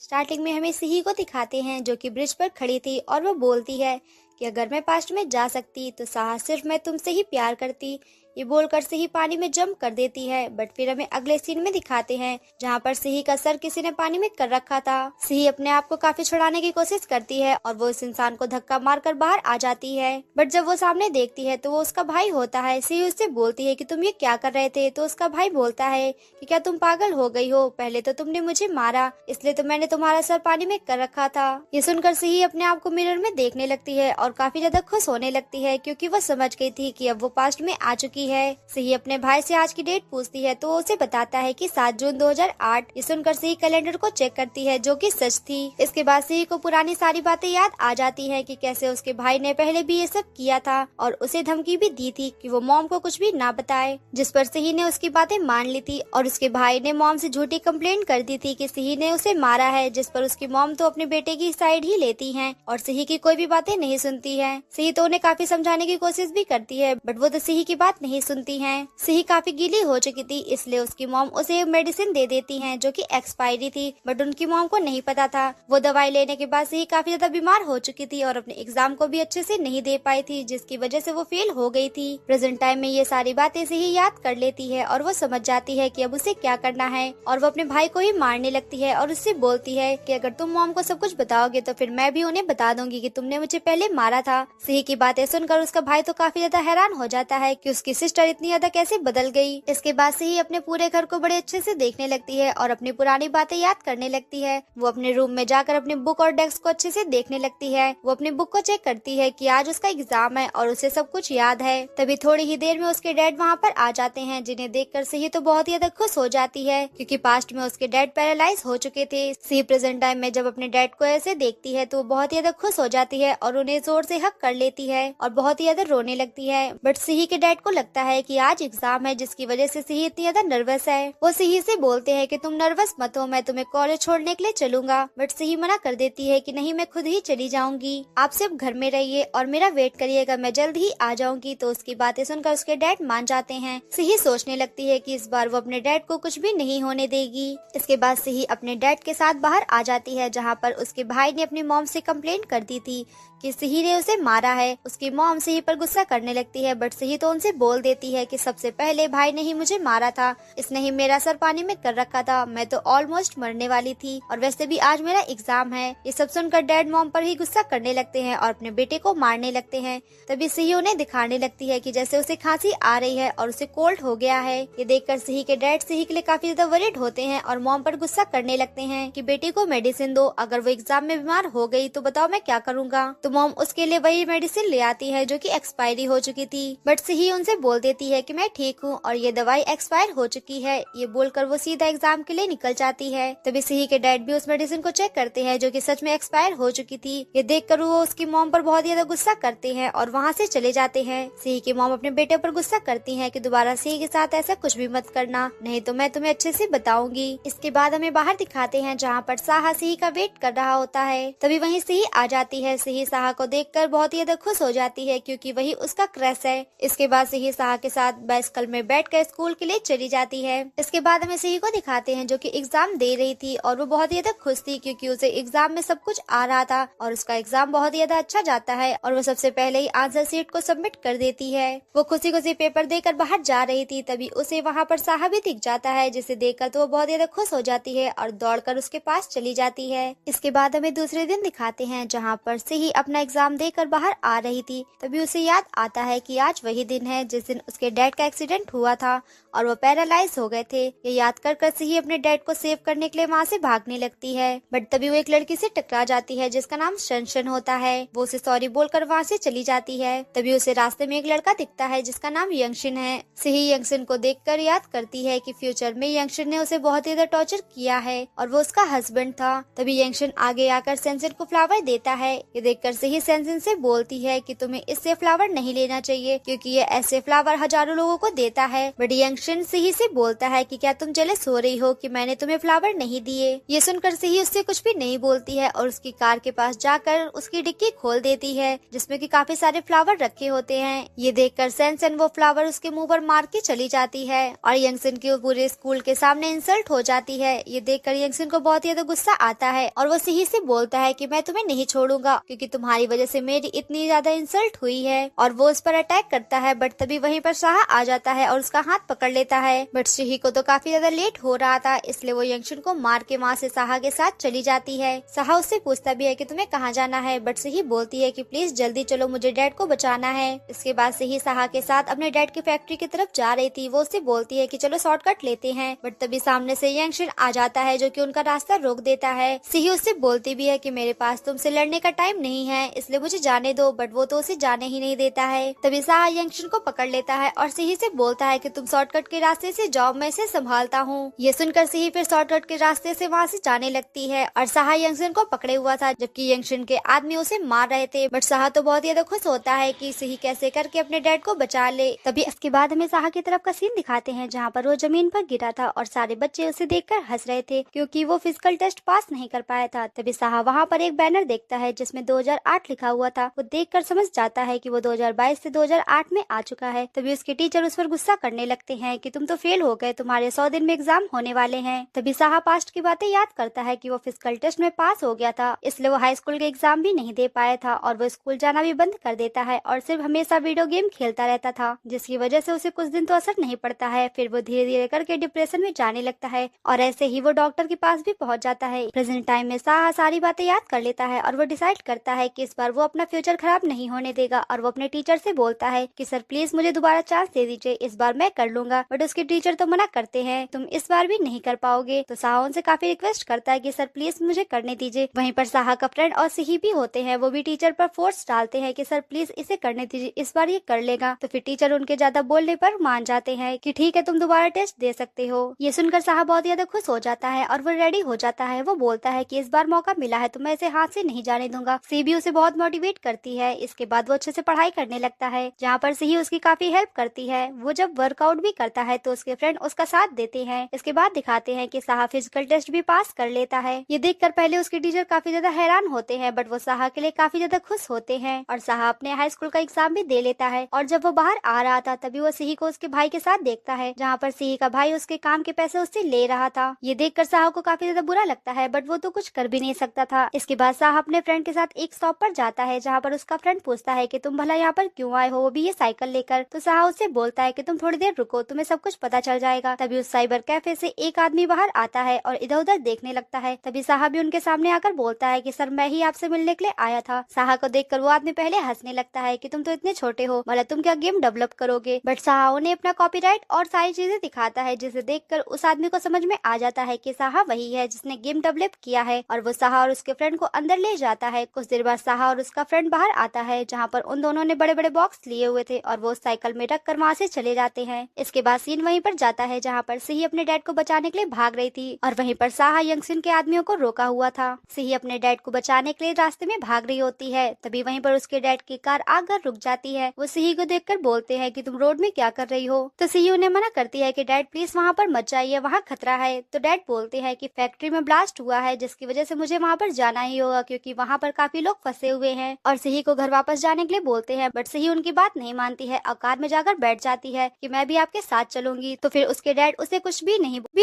Starting में हमें सिही को दिखाते हैं जो कि ब्रिज पर खड़ी थी और वो बोलती है कि अगर मैं पास्ट में जा सकती तो साहा सिर्फ मैं तुमसे ही प्यार करती। ये बोलकर सिही पानी में जंप कर देती है। बट फिर हमें अगले सीन में दिखाते हैं जहाँ पर सिही का सर किसी ने पानी में कर रखा था। सिही अपने आप को काफी छुड़ाने की कोशिश करती है और वो इस इंसान को धक्का मारकर बाहर आ जाती है। बट जब वो सामने देखती है तो वो उसका भाई होता है। सिही उससे बोलती है कि तुम ये क्या कर रहे थे, तो उसका भाई बोलता है कि क्या तुम पागल हो गई हो, पहले तो तुमने मुझे मारा इसलिए तो मैंने तुम्हारा सर पानी में कर रखा था। ये सुनकर सिही अपने आप को मिरर में देखने लगती है और काफी ज्यादा खुश होने लगती है क्योंकि वो समझ गई थी कि अब वो पास्ट में आ चुकी है। सिही अपने भाई से आज की डेट पूछती है तो वो उसे बताता है कि 7 जून 2008। ये सुनकर सिही कैलेंडर को चेक करती है जो कि सच थी। इसके बाद सिही को पुरानी सारी बातें याद आ जाती है कि कैसे उसके भाई ने पहले भी ये सब किया था और उसे धमकी भी दी थी कि वो मॉम को कुछ भी ना बताए, जिस पर सिही ने उसकी बातें मान ली थी और उसके भाई ने मॉम से झूठी कंप्लेंट कर दी थी कि सिही ने उसे मारा है, जिस पर उसकी मॉम तो अपने बेटे की साइड ही लेती है और सिही की कोई भी बातें नहीं सुनती है। सिही तो उन्हें काफी समझाने की कोशिश भी करती है बट वो तो सिही की बात नहीं सुनती है। सिही काफी गीली हो चुकी थी इसलिए उसकी मॉम उसे मेडिसिन दे देती है जो कि एक्सपायरी थी बट उनकी मॉम को नहीं पता था। वो दवाई लेने के बाद सिही काफी ज्यादा बीमार हो चुकी थी और अपने एग्जाम को भी अच्छे से नहीं दे पाई थी जिसकी वजह से वो फेल हो गई थी। प्रेजेंट टाइम में ये सारी बातें सिही याद कर लेती है और वो समझ जाती है कि अब उसे क्या करना है और वो अपने भाई को ही मारने लगती है और उससे बोलती है कि अगर तुम मॉम को सब कुछ बताओगे तो फिर मैं भी उन्हें बता दूंगी कि तुमने मुझे पहले मारा था। सिही की बातें सुनकर उसका भाई तो काफी ज्यादा हैरान हो जाता है कि उसकी सिस्टर इतनी ज्यादा कैसे बदल गई। इसके बाद सिही अपने पूरे घर को बड़े अच्छे से देखने लगती है और अपनी पुरानी बातें याद करने लगती है। वो अपने रूम में जाकर अपनी बुक और डेस्क को अच्छे से देखने लगती है। वो अपनी बुक को चेक करती है कि आज उसका एग्जाम है और उसे सब कुछ याद है। तभी थोड़ी ही देर में उसके डैड वहाँ पर आ जाते हैं जिन्हें देखकर सिही तो बहुत ही ज्यादा खुश हो जाती है क्योंकि पास्ट में उसके डैड पैरालाइज हो चुके थे। सिही प्रेजेंट टाइम में जब अपने डैड को ऐसे देखती है तो बहुत ही ज्यादा खुश हो जाती है और उन्हें जोर से हक कर लेती है और बहुत ही ज्यादा रोने लगती है। बट सिही के डैड को लगता है कि आज एग्जाम है जिसकी वजह से सिही इतनी ज्यादा नर्वस है। वो सिही से बोलते हैं कि तुम नर्वस मत हो, मैं तुम्हें कॉलेज छोड़ने के लिए चलूंगा। बट सिही मना कर देती है कि नहीं, मैं खुद ही चली जाऊंगी, आप सिर्फ घर में रहिए और मेरा वेट करिएगा, मैं जल्द ही आ जाऊंगी। तो उसकी बातें सुनकर उसके डैड मान जाते हैं। सिही सोचने लगती है कि इस बार वो अपने डैड को कुछ भी नहीं होने देगी। इसके बाद सिही अपने डैड के साथ बाहर आ जाती है जहाँ पर उसके भाई ने अपनी मॉम से कंप्लेंट कर दी थी कि सिही ने उसे मारा है। उसकी मॉम सिही पर गुस्सा करने लगती है बट सिही तो उनसे बोल देती है कि सबसे पहले भाई ने ही मुझे मारा था, इसने ही मेरा सर पानी में कर रखा था, मैं तो ऑलमोस्ट मरने वाली थी और वैसे भी आज मेरा एग्जाम है। ये सब सुनकर डैड मॉम पर ही गुस्सा करने लगते हैं और अपने बेटे को मारने लगते हैं। तभी सिही उन्हें दिखाने लगती है कि जैसे उसे खांसी आ रही है और उसे कोल्ड हो गया है। ये देखकर सिही के डैड सिही के लिए काफी ज्यादा वरीड होते हैं और मॉम पर गुस्सा करने लगते हैं कि बेटे को मेडिसिन दो, अगर वो एग्जाम में बीमार हो गई तो बताओ मैं क्या करूँगा। तो मॉम उसके लिए वही मेडिसिन ले आती है जो कि एक्सपायरी हो चुकी थी बट सिही उनसे बोल देती है कि मैं ठीक हूँ और ये दवाई एक्सपायर हो चुकी है। ये बोलकर वो सीधा एग्जाम के लिए निकल जाती है। तभी सिही के डैड भी उस मेडिसिन को चेक करते हैं जो कि सच में एक्सपायर हो चुकी थी। ये देखकर वो उसकी मॉम पर बहुत ज्यादा गुस्सा करते हैं और वहाँ से चले जाते हैं। सिही की मॉम अपने बेटे पर गुस्सा करती है कि दोबारा सिही के साथ ऐसा कुछ भी मत करना, नहीं तो मैं तुम्हें अच्छे से बताऊंगी। इसके बाद हमें बाहर दिखाते हैं जहाँ पर साहा सिही का वेट कर रहा होता है। तभी वहीं सिही आ जाती है। सिही साहा को देखकर बहुत ही ज्यादा खुश हो जाती है क्योंकि वही उसका क्रश है। इसके बाद सिही साहा के साथ बाइसिकल में बैठकर स्कूल के लिए चली जाती है। इसके बाद हमें सिही को दिखाते हैं जो कि एग्जाम दे रही थी और वो बहुत ही ज्यादा खुश थी क्योंकि उसे एग्जाम में सब कुछ आ रहा था और उसका एग्जाम बहुत ही ज्यादा अच्छा जाता है और वो सबसे पहले ही आंसर शीट को सबमिट कर देती है। वो खुशी खुशी पेपर देकर बाहर जा रही थी तभी उसे वहाँ पर साहा भी दिख जाता है जिसे देखकर तो वो बहुत ज्यादा खुश हो जाती है और दौड़कर उसके पास चली जाती है। इसके बाद हमें दूसरे दिन दिखाते हैं जहाँ पर सिही अपना एग्जाम देकर बाहर आ रही थी। तभी उसे याद आता है कि आज वही दिन है जिस दिन उसके डैड का एक्सीडेंट हुआ था और वो पैरालाइज हो गए थे। ये याद कर सिही अपने डैड को सेव करने के लिए वहाँ से भागने लगती है बट तभी वो एक लड़की से टकरा जाती है जिसका नाम शनशन होता है। वो उसे सॉरी बोलकर वहाँ से चली जाती है। तभी उसे रास्ते में एक लड़का दिखता है जिसका नाम यंगशिन है। सिही यंगशिन को देखकर याद करती है कि फ्यूचर में यंगशिन ने उसे बहुत ज्यादा टॉर्चर किया है और वो उसका हस्बैंड था। तभी यंगशिन आगे आकर सेंसिन को फ्लावर देता है। ये देखकर सिही सेंसिन से बोलती है कि तुम्हें इससे फ्लावर नहीं लेना चाहिए क्योंकि ये ऐसे फ्लावर हजारों लोगों को देता है। बट यंगशिन यंगशिन सिही से बोलता है कि क्या तुम जेलस हो रही हो कि मैंने तुम्हें फ्लावर नहीं दिए। ये सुनकर सिही उससे कुछ भी नहीं बोलती है और उसकी कार के पास जाकर उसकी डिक्की खोल देती है जिसमें कि काफी सारे फ्लावर रखे होते हैं। ये देखकर सैनसन वो फ्लावर उसके मुंह पर मार के चली जाती है और यंगशिन की पूरे स्कूल के सामने इंसल्ट हो जाती है। ये देखकर यंगशिन को बहुत ही ज्यादा गुस्सा आता है और वो सिही से बोलता है कि मैं तुम्हें नहीं छोड़ूंगा क्योंकि तुम्हारी वजह से मेरी इतनी ज्यादा इंसल्ट हुई है और वो उस पर अटैक करता है। बट तभी वहीं पर साहा आ जाता है और उसका हाथ पकड़ लेता है। बट सिही को तो काफी ज्यादा लेट हो रहा था इसलिए वो यंगशिन को मार के वहाँ से साहा के साथ चली जाती है। साहा उससे पूछता भी है कि तुम्हें कहाँ जाना है बट सिही बोलती है कि प्लीज जल्दी चलो, मुझे डैड को बचाना है। इसके बाद सिही साहा के साथ अपने डैड की फैक्ट्री की तरफ जा रही थी। वो उससे बोलती है कि चलो शॉर्टकट लेते हैं बट तभी सामने से यंगशिन आ जाता है जो कि उनका रास्ता रोक देता है। सिही उससे बोलती भी है कि मेरे पास तुमसे लड़ने का टाइम नहीं है इसलिए मुझे जाने दो बट वो तो उसे जाने ही नहीं देता है। तभी साहा यंगशिन को पकड़ लेता है और सिही से बोलता है कि तुम शॉर्टकट के रास्ते से जाओ, मैं इसे संभालता हूँ। ये सुनकर सिही फिर शॉर्टकट के रास्ते से वहाँ से जाने लगती है और साहा यंगशिन को पकड़े हुआ था जबकि यंगशिन के आदमी उसे मार रहे थे। बट साहा तो बहुत ज्यादा खुश होता है कि सिही कैसे करके अपने डैड को बचा ले। तभी इसके बाद हमें साहा की तरफ का सीन दिखाते हैं जहाँ पर वो जमीन पर गिरा था और सारे बच्चे उसे देखकर हंस रहे थे क्योंकि वो फिजिकल टेस्ट पास नहीं कर पाया था। तभी साहा वहाँ पर एक बैनर देखता है जिसमें 2008 लिखा हुआ था। वो देखकर समझ जाता है कि वो 2022 से 2008 में आ चुका है। तभी उसके टीचर उस पर गुस्सा करने लगते हैं कि तुम तो फेल हो गए, तुम्हारे 100 दिन में एग्जाम होने वाले हैं। तभी साहा पास्ट की बातें याद करता है कि वो फिजिकल टेस्ट में पास हो गया था इसलिए वो हाई स्कूल के एग्जाम भी नहीं दे पाया था और वो स्कूल जाना भी बंद कर देता है और सिर्फ हमेशा वीडियो गेम खेलता रहता था जिसकी वजह से उसे कुछ दिन तो असर नहीं पड़ता है। फिर वो धीरे धीरे करके डिप्रेशन में जाने लगता है और ऐसे ही वो डॉक्टर के पास भी पहुंच जाता है। प्रेजेंट टाइम में साहा सारी बातें याद कर लेता है और वो डिसाइड करता है कि इस बार वो अपना फ्यूचर खराब नहीं होने देगा और वो अपने टीचर से बोलता है कि सर प्लीज मुझे दोबारा चांस दे दीजिए, इस बार मैं कर लूंगा। बट उसके टीचर तो मना करते हैं, तुम इस बार भी नहीं कर पाओगे। तो साहा उनसे काफी रिक्वेस्ट करता है कि सर प्लीज मुझे करने दीजिए। वहीं पर साहा का फ्रेंड और सिही भी होते हैं, वो भी टीचर पर फोर्स डालते हैं कि सर प्लीज इसे करने दीजिए, इस बार ये कर लेगा। तो फिर टीचर उनके ज्यादा बोलने पर मान जाते हैं कि ठीक है तुम दोबारा टेस्ट दे सकते हो। ये सुनकर साहा बहुत ज्यादा खुश हो जाता है और वो रेडी हो जाता है। वो बोलता है कि इस बार मौका मिला है तो मैं इसे हाथ से नहीं जाने दूंगा। सी भी उसे बहुत मोटिवेट करती है। इसके बाद वो अच्छे से पढ़ाई करने लगता है जहाँ पर सिही उसकी काफी हेल्प करती है। वो जब वर्कआउट भी करता है तो उसके फ्रेंड उसका साथ देते हैं। इसके बाद दिखाते हैं कि साहा फिजिकल टेस्ट भी पास कर लेता है। ये देखकर पहले उसके टीचर काफी ज्यादा हैरान होते हैं बट वो साहा के लिए काफी ज्यादा खुश होते हैं और साहा अपने हाई स्कूल का एग्जाम भी दे लेता है। और जब वो बाहर आ रहा था तभी वो सिही को उसके भाई के साथ देखता है जहाँ पर सिही का भाई उसके काम के पैसे उससे ले रहा था। ये देखकर साहा को काफी ज्यादा बुरा लगता है बट वो तो कुछ कर भी नहीं सकता था। इसके बाद साहा अपने फ्रेंड के साथ एक शॉप पर जाता है जहाँ पर उसका फ्रेंड पूछता है कि तुम भला यहाँ पर क्यों आए हो, वो भी ये साइकिल लेकर। तो साहा उससे बोलता है कि तुम थोड़ी देर रुको, तुम्हें सब कुछ पता चल जाएगा। तभी उस साइबर कैफे से एक आदमी बाहर आता है और इधर उधर देखने लगता है। तभी साहा भी उनके सामने आकर बोलता है कि सर मैं ही आपसे मिलने के लिए आया था। साहा को देखकर वो आदमी पहले हंसने लगता है कि तुम तो इतने छोटे हो, भला तुम क्या गेम डेवलप करोगे। बट साहा उन्हें अपना कॉपीराइट और सारी चीजें दिखाता है जिसे देखकर उस आदमी को समझ में आ जाता है कि साहा वही है जिसने गेम डेवलप किया है और वो साहा और उसके फ्रेंड को अंदर ले जाता है। कुछ देर बाद साहा और उसका फ्रेंड बाहर आता है जहाँ पर उन दोनों ने बड़े बड़े बॉक्स लिए हुए थे और वो साइकिल में रख कर वहाँ से चले जाते हैं। इसके बाद सीन वहीं पर जाता है जहाँ पर सिही अपने डैड को बचाने के लिए भाग रही थी और वहीं पर साहा यंगशिन के आदमियों को रोका हुआ था। सिही अपने डैड को बचाने के लिए रास्ते में भाग रही होती है। तभी वहीं पर उसके डैड की कार आकर रुक जाती है। वो सिही को देखकर बोलते हैं कि तुम रोड में क्या कर रही हो। तो सिही उन्हें मना करती है कि डैड प्लीज वहाँ पर मत जाइए, वहाँ खतरा है। तो डैड बोलते हैं कि फैक्ट्री में ब्लास्ट हुआ है जिसकी वजह से मुझे वहाँ पर जाना ही होगा क्योंकि वहाँ पर काफी लोग फंसे हुए हैं और सिही को घर वापस जाने के लिए बोलते हैं। बट सिही उनकी बात नहीं मानती है और कार में जाकर बैठ जाती है कि मैं भी आपके साथ चलूंगी। तो फिर उसके डैड उसे कुछ भी